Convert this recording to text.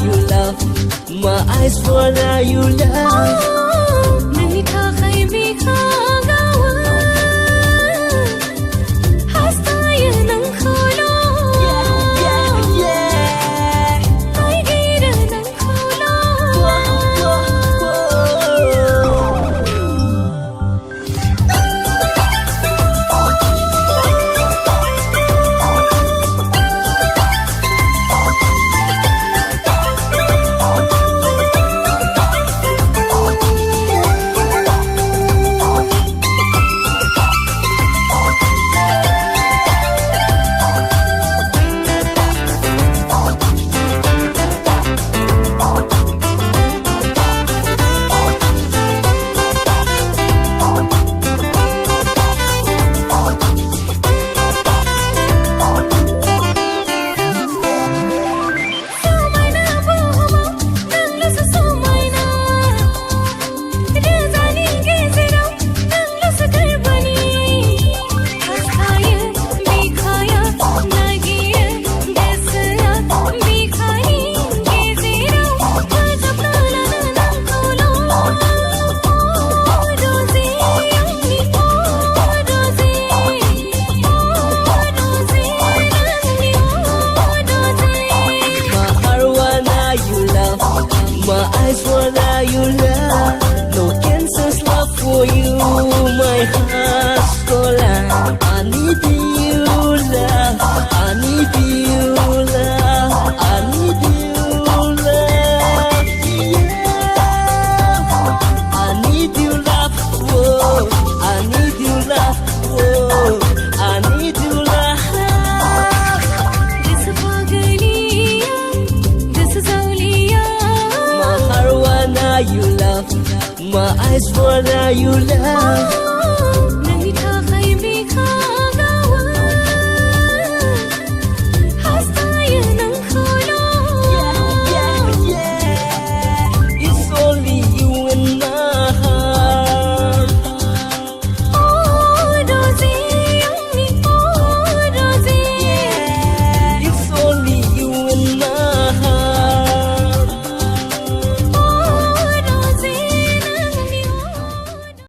you love, my eyes for now you love. Nani tha khai mi kha gawa, hasta ye nang kholo. Ai gira nang kholo. My eyes for now you love, no cancers love for you, my heart's calling. I need you love, I need you love, I need you love, yeah. I need you love, whoa, I need you love, whoa, I need you love. This pagaliya, this zawliya. You love, my eyes for now you love.